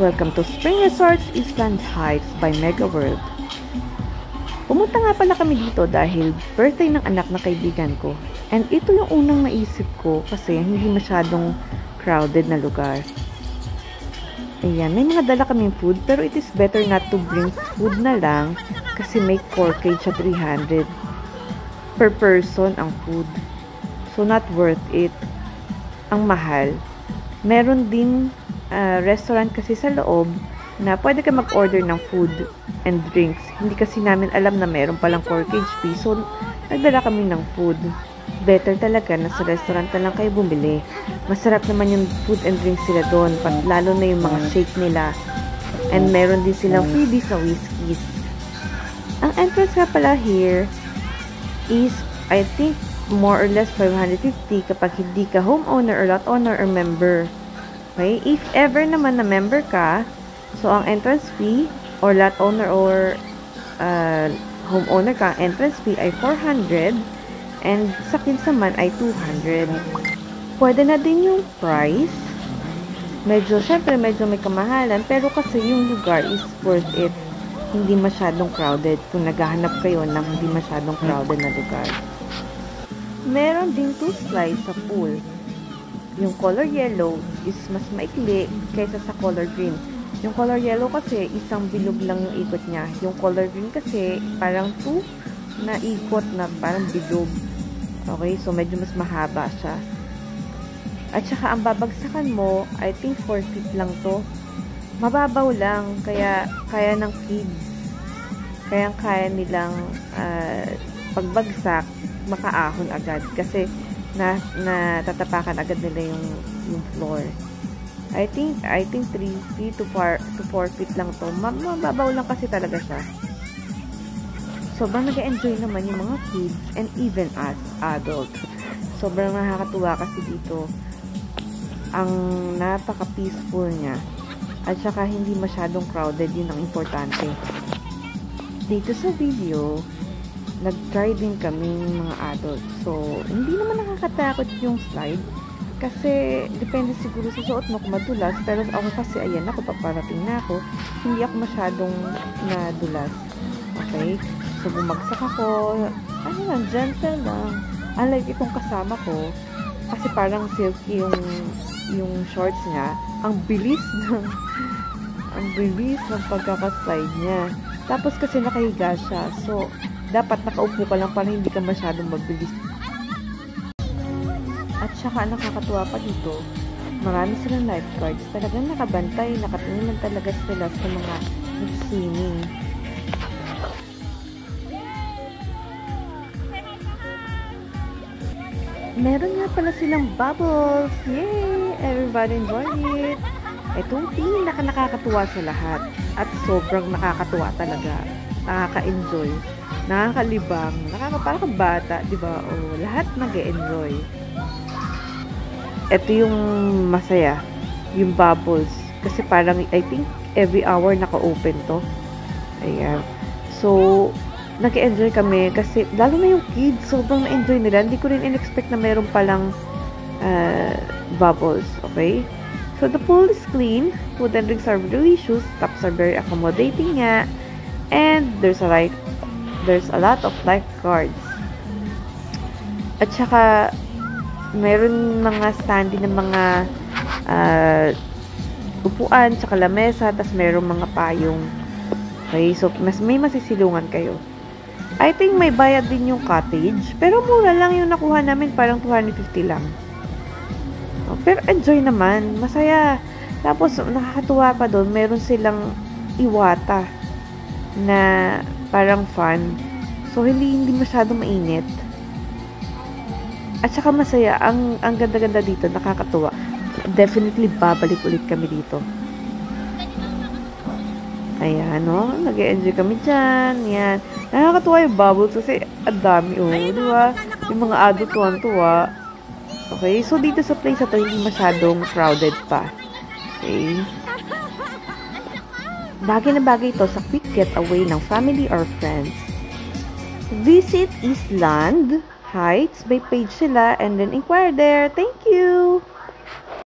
Welcome to Spring Resorts Eastland Heights by Mega World. Pumunta nga pala kami dito dahil birthday ng anak na kaibigan ko. And ito yung unang naisip ko kasi hindi masyadong crowded na lugar. Ayan, may mga dala kaming food pero it is better not to bring food na lang kasi may corkage sa 300 per person ang food. So not worth it. Ang mahal. Meron din restaurant kasi sa loob na pwede ka mag-order ng food and drinks. Hindi kasi namin alam na meron palang corkage fee. So, nagdala kami ng food. Better talaga na sa restaurant na lang kayo bumili. Masarap naman yung food and drinks sila doon. Lalo na yung mga shake nila. And meron din silang freebies na whiskeys. Ang entrance nga pala here is, I think, more or less 550 kapag hindi ka homeowner or lot owner or member. Okay? If ever naman na member ka, so ang entrance fee or lot owner or homeowner ka, entrance fee ay 400 and sa kids naman ay 200. Pwede na din yung price. Syempre medyo may kamahalan pero kasi yung lugar is worth it. Hindi masyadong crowded kung naghahanap kayo ng hindi masyadong crowded na lugar. Meron din 2 slides sa pool. Yung color yellow is mas maikli kaysa sa color green. Yung color yellow kasi isang bilog lang yung ikot niya. Yung color green kasi parang 2 na ikot na parang bilog. Okay, so medyo mas mahaba siya. At saka ang babagsakan mo, I think 4 feet lang to. Mababaw lang, kaya kaya ng kids. Kaya nilang pagbagsak, makaahon agad. Kasi tatapakan agad nila yung floor. I think 3 feet to 4 feet lang to. Mababaw lang kasi talaga siya. Sobrang nag-enjoy naman yung mga kids and even us, adults. Sobrang nakakatuwa kasi dito. Ang napaka-peaceful niya. At saka hindi masyadong crowded, yun ang importante. Dito sa video, nag-try din kaming mga adults. So, hindi naman nakakatakot yung slide. Kasi, depende siguro sa suot mo kung madulas. Pero ako kasi, ayan ako, paparating na ako. Hindi ako masyadong nadulas. Okay? So, bumagsak ako. Ano lang, gentle lang. Unlike itong kasama ko, kasi parang silky yung shorts niya. Ang bilis ng pagkakaslide niya. Tapos kasi nakahiga siya. So, dapat nakaupo ka lang para hindi ka masyadong magbilis. At saka nakakatuwa pa dito, marami silang lifeguards. Talagang nakabantay, nakatingin lang talaga sila sa mga swimming. Meron nga pala silang bubbles. Yay! Everybody enjoy it. Itong nakakatuwa sa lahat. At sobrang nakakatuwa talaga. Nakaka-enjoy. Nakakalibang, parang bata, di ba? O, lahat nag-e-enjoy. Ito yung masaya, yung bubbles. Kasi parang, I think, every hour naka-open to. Ayan. So, nag-e-enjoy kami kasi, lalo na yung kids, sobrang na-enjoy nila. Hindi ko rin in-expect na meron palang bubbles. Okay? So, the pool is clean. Food and drinks are delicious. Tops are very accommodating nga. And, there's a lot of lifeguards. At saka, meron mga standing ng mga upuan, tsaka lamesa, tas meron mga payong. Okay, so may masisilungan kayo. I think may bayad din yung cottage, pero mura lang yung nakuha namin, parang 250 lang. Pero enjoy naman, masaya. Tapos, nakakatuwa pa doon, meron silang iwata na parang fun. So, hindi masyadong mainit. At saka masaya. Ang ganda-ganda dito. Nakakatuwa. Definitely, babalik ulit kami dito. Ayan, no? Nag-e-enjoy kami dyan. Yan. Nakakatuwa yung bubbles kasi ang dami, oh. Di ba? Yung mga adult tuwan-tuwa. Okay? So, dito sa place na to, hindi masyadong crowded pa. Okay? Bagay na bagay ito sa quick getaway ng family or friends. Visit Eastland Heights by page sila and then inquire there. Thank you!